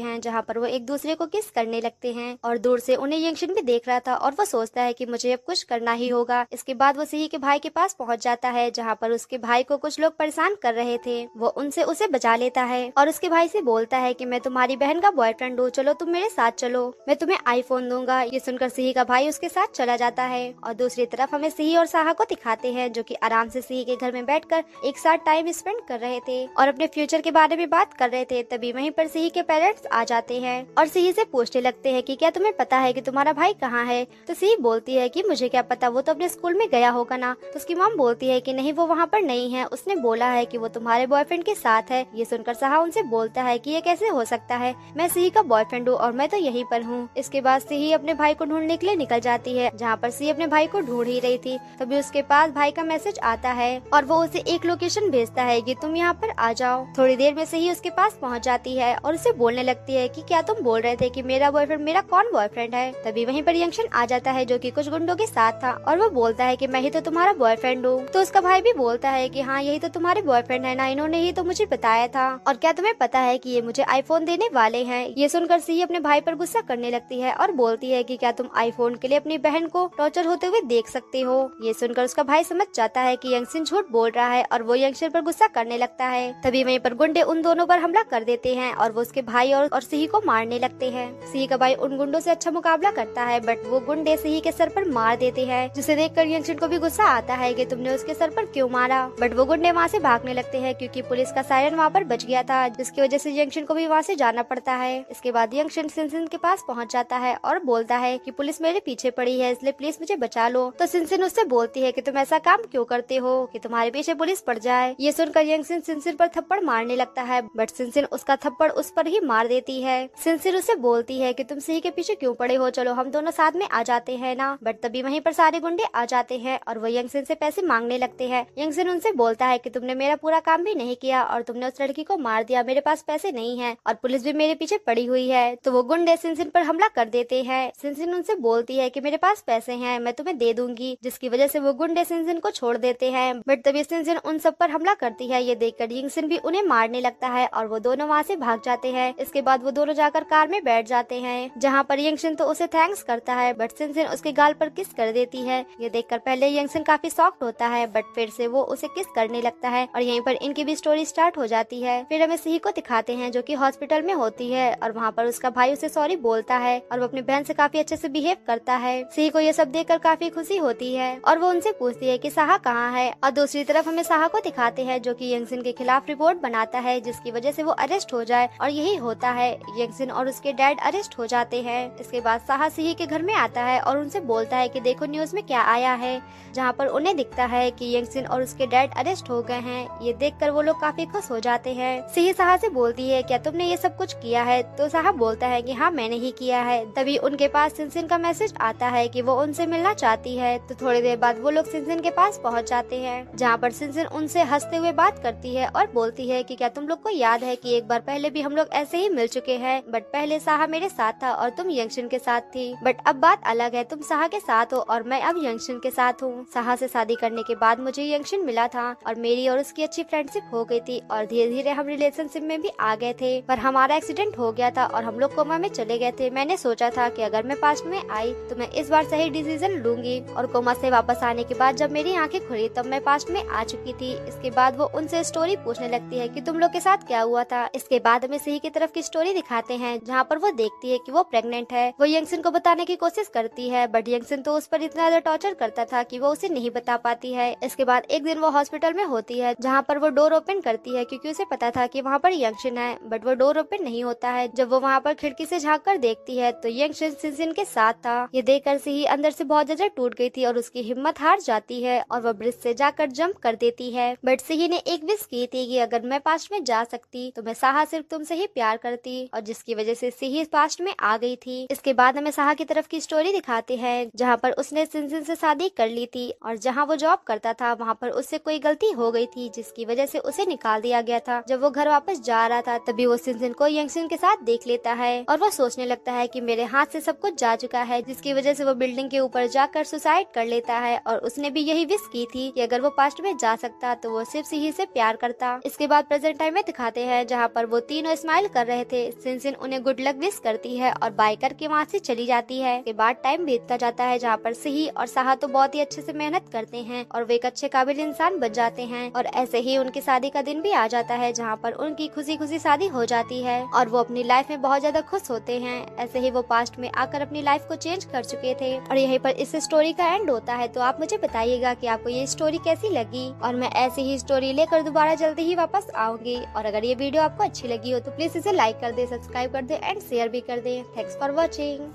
हैं, जहाँ पर वो एक दूसरे को किस करने लगते हैं और दूर से उन्हें यंगशिन भी देख रहा था और वो सोचता है कि मुझे अब कुछ करना ही होगा। इसके बाद वो सिही के भाई के पास पहुंच जाता है, जहाँ पर उसके भाई को कुछ लोग परेशान कर रहे थे। वो उनसे उसे बचा लेता है और उसके भाई से बोलता है कि मैं तुम्हारी बहन का बॉयफ्रेंड हूँ, चलो तुम मेरे साथ चलो, मैं तुम्हें आईफोन दूंगा। ये सुनकर सिही का भाई उसके साथ चला जाता है और दूसरी तरफ हमें सिही और साहा को दिखाते हैं जो कि आराम से सिही के घर में बैठकर एक साथ टाइम स्पेंड कर रहे थे और अपने फ्यूचर के बारे में बात कर रहे थे। तभी वहीं पर सिही के पेरेंट्स आ जाते हैं और सिही से पूछने लगते हैं कि क्या तुम्हें पता है कि तुम्हारा भाई कहाँ है। तो सिही बोलती है कि मुझे क्या पता, वो तो अपने स्कूल में गया होगा ना। तो उसकी मॉम बोलती है कि नहीं, वो वहाँ पर नहीं है, उसने बोला है कि वो तुम्हारे बॉयफ्रेंड के साथ है। ये सुनकर साहा उनसे बोलता है कि ये कैसे हो सकता है, मैं सिही का बॉयफ्रेंड हूँ और मैं तो यहीं पर हूँ। इसके बाद सिही अपने भाई को ढूंढने के लिए निकल जाती है, जहाँ पर सिही अपने भाई को ढूंढ ही रही थी। तभी उसके पास भाई का मैसेज आता है और वो उसे एक लोकेशन भेजता है कि तुम यहाँ पर आ जाओ। थोड़ी देर में सिही उसके पास पहुँच जाती है और उसे बोलने लगती है कि क्या तुम बोल रहे थे कि मेरा बॉयफ्रेंड, मेरा कौन बॉयफ्रेंड है। तभी वहीं पर यंगशन आ जाता है जो कि कुछ गुंडों के साथ था और वो बोलता है कि मैं ही तो तुम्हारा बॉयफ्रेंड हूँ। तो उसका भाई भी बोलता है कि हाँ, यही तो तुम्हारे बॉयफ्रेंड है ना, इन्होंने ही तो मुझे बताया था। और क्या तुम्हें पता है कि ये मुझे आईफोन देने वाले हैं। ये सुनकर सिही अपने भाई पर गुस्सा करने लगती है और बोलती है कि क्या तुम आईफोन के लिए अपनी बहन को टॉर्चर होते हुए देख सकते हो। ये सुनकर उसका भाई समझ जाता है कि यंगशन झूठ बोल रहा है और वो यंगशन पर गुस्सा करने लगता है। तभी वहीं पर गुंडे उन दोनों पर हमला कर देते हैं और वो उसके भाई और सिही को मारने लगते हैं। सिही का भाई उन गुंडों से अच्छा मुकाबला करता है, बट वो गुंडे सिही के सर पर मार देते हैं, जिसे देखकर यंगशन को भी गुस्सा आता है कि तुमने उसके सर पर क्यों मारा। बट वो गुंडे वहाँ से भागने लगते हैं क्योंकि पुलिस का सायरन वहाँ पर बच गया था, जिसकी वजह से यंगशन को भी वहाँ से जाना पड़ता है। इसके बाद यंगशन सिनसिन के पास पहुँच जाता है और बोलता है कि पुलिस मेरे पीछे पड़ी है, इसलिए प्लीज मुझे बचा लो। तो सिनसिन उससे बोलती है कि तुम ऐसा काम क्यों करते हो कि तुम्हारे पीछे पुलिस पड़ जाए। ये सुनकर यंगशन सिनसिन पर थप्पड़ मारने लगता है, बट सिनसिन उसका थप्पड़ उस पर ही मार देती है। सिनसिन उससे बोलती है कि तुम सिही के पीछे क्यों पड़े हो, चलो हम दोनों साथ में आ जाते हैं ना। बट तभी वहीं पर सारे गुंडे आ जाते हैं और वो यंगशन से पैसे मांगने लगते हैं। यंगशन उनसे बोलता है कि तुमने मेरा पूरा काम भी नहीं किया और तुमने उस लड़की को मार दिया, मेरे पास पैसे नहीं है और पुलिस भी मेरे पीछे पड़ी हुई है। तो वो गुंडे सिनसिन पर हमला कर देते हैं। सिनसिन उनसे बोलती है कि मेरे पास पैसे हैं, मैं तुम्हें दे दूंगी, जिसकी वजह से वो गुंडे सिनसिन को छोड़ देते हैं। बट तभी सिनसिन उन सब पर हमला करती है। ये देखकर यंगशन भी उन्हें मारने लगता है और वो दोनों वहाँ से भाग जाते हैं। इसके बाद वो दोनों जाकर कार में बैठ जाते हैं, जहाँ पर यंगशन तो उसे थैंक्स करता है, बट सिनसिन उसके गाल पर किस कर देती है। ये देखकर पहले यंगशन काफी शॉक्ड होता है, बट फिर से वो उसे किस करने लगता है और यहीं पर इनकी भी स्टोरी स्टार्ट हो जाती है। फिर हमें सिही को दिखाते हैं जो कि हॉस्पिटल में होती है और वहाँ पर उसका भाई उसे सॉरी बोलता है और वो अपनी बहन से काफी अच्छे से बिहेव करता है। सिही को ये सब देखकर काफी खुशी होती है और वो उनसे पूछती है कि साहा कहाँ है। और दूसरी तरफ हमें साहा को दिखाते हैं जो कि यंगशन के खिलाफ रिपोर्ट बनाता है, जिसकी वजह से वो अरेस्ट हो जाए और यही होता है, यंगशन और उसके डैड अरेस्ट हो जाते हैं। इसके बाद साहा सिही के घर में आता है और उनसे बोलता है कि देखो न्यूज में क्या आया है, जहाँ पर उन्हें दिखता है कि यंगशन और उसके डैड अरेस्ट हो गए हैं। ये देखकर वो लोग काफी खुश हो जाते हैं। सिही साहा से बोलती है क्या तुमने ये सब कुछ किया है। तो साहा बोलता है कि हाँ मैंने ही किया है। तभी उनके पास सिनसिन का मैसेज आता है कि वो उनसे मिलना चाहती है। तो थोड़ी देर बाद वो लोग सिनसिन के पास पहुँच जाते हैं, जहाँ पर सिनसिन उनसे हंसते हुए बात करती है और बोलती है कि क्या तुम लोग को याद है कि एक बार पहले भी हम लोग ऐसे ही मिल चुके हैं, बट पहले साहा मेरे साथ था और तुम यंगशन के साथ थी, बट अब बात अलग है, तुम साहा के साथ हो और मैं अब यंगशन के साथ हूँ। साहा से शादी करने के बाद मुझे यंगशन मिला था और मेरी और उसकी अच्छी फ्रेंडशिप हो गई थी और धीरे धीरे हम रिलेशनशिप में भी आ गए थे, पर हमारा एक्सीडेंट हो गया था और हम लोग कोमा में चले गए थे। मैंने सोचा था कि अगर मैं पास्ट में आई तो मैं इस बार सही डिसीजन लूंगी और कोमा से वापस आने के बाद जब मेरी आंखें खुली तब मैं पास्ट में आ चुकी थी। इसके बाद वो उनसे स्टोरी पूछने लगती है कि तुम लोग के साथ क्या हुआ था। इसके बाद हमें सिही की तरफ की स्टोरी दिखाते हैं, जहाँ पर वो देखती है कि वो प्रेग्नेंट है। वो यंगशन को बताने की कोशिश करती है, बट यंगशन तो उस पर इतना ज्यादा टॉर्चर करता था कि वो उसे नहीं बता पाती है। इसके बाद एक दिन वो हॉस्पिटल में होती है, जहाँ पर वो डोर ओपन करती है क्योंकि उसे पता था कि वहाँ पर यंगशन है, बट वो डोर ओपन नहीं होता है। जब वो वहाँ पर खिड़की से झाँक कर देखती है तो यंगशन सिनसिन के साथ था। ये देखकर सिही अंदर से बहुत ज्यादा टूट गई थी और उसकी हिम्मत हार जाती है और वो ब्रिज से जाकर जंप कर देती है। बट सिही ने एक विश की थी कि अगर मैं पास्ट में जा सकती तो मैं साहा सिर्फ तुमसे ही प्यार करती, और जिसकी वजह से सिही पास्ट में आ गई थी। इसके बाद हमें साहा की तरफ की स्टोरी दिखाते हैं, जहाँ पर उसने सिनसिन से शादी शादी कर ली थी और जहाँ वो जॉब करता था वहाँ पर उससे कोई गलती हो गई थी जिसकी वजह से उसे निकाल दिया गया था। जब वो घर वापस जा रहा था तभी वो सिनसिन को यंगसिन के साथ देख लेता है और वो सोचने लगता है कि मेरे हाथ से सब कुछ जा चुका है, जिसकी वजह से वो बिल्डिंग के ऊपर जाकर सुसाइड कर लेता है। और उसने भी यही विश की थी कि अगर वो पास्ट में जा सकता तो वो सिर्फ ही से प्यार करता। इसके बाद प्रेजेंट टाइम में दिखाते हैं जहाँ पर वो तीनों स्माइल कर रहे थे। सिनसिन उन्हें गुड लक विश करती है और बाय करके वहाँ से चली जाती है। के बाद टाइम बीतता जाता है जहाँ पर सही और साहा तो बहुत ही अच्छे से मेहनत करते हैं और वे एक अच्छे काबिल इंसान बन जाते हैं। और ऐसे ही उनकी शादी का दिन भी आ जाता है जहाँ पर उनकी खुशी खुशी शादी हो जाती है और वो अपनी लाइफ में बहुत ज्यादा खुश होते हैं। ऐसे ही वो पास्ट में आकर अपनी लाइफ को चेंज कर चुके थे और यहीं पर इस स्टोरी का एंड होता है। तो आप मुझे बताइएगा कि आपको ये स्टोरी कैसी लगी और मैं ऐसी ही स्टोरी लेकर दोबारा जल्दी ही वापस आऊंगी। और अगर ये वीडियो आपको अच्छी लगी हो तो प्लीज इसे लाइक कर दे, सब्सक्राइब कर दे एंड शेयर भी कर दे। Thanks for watching.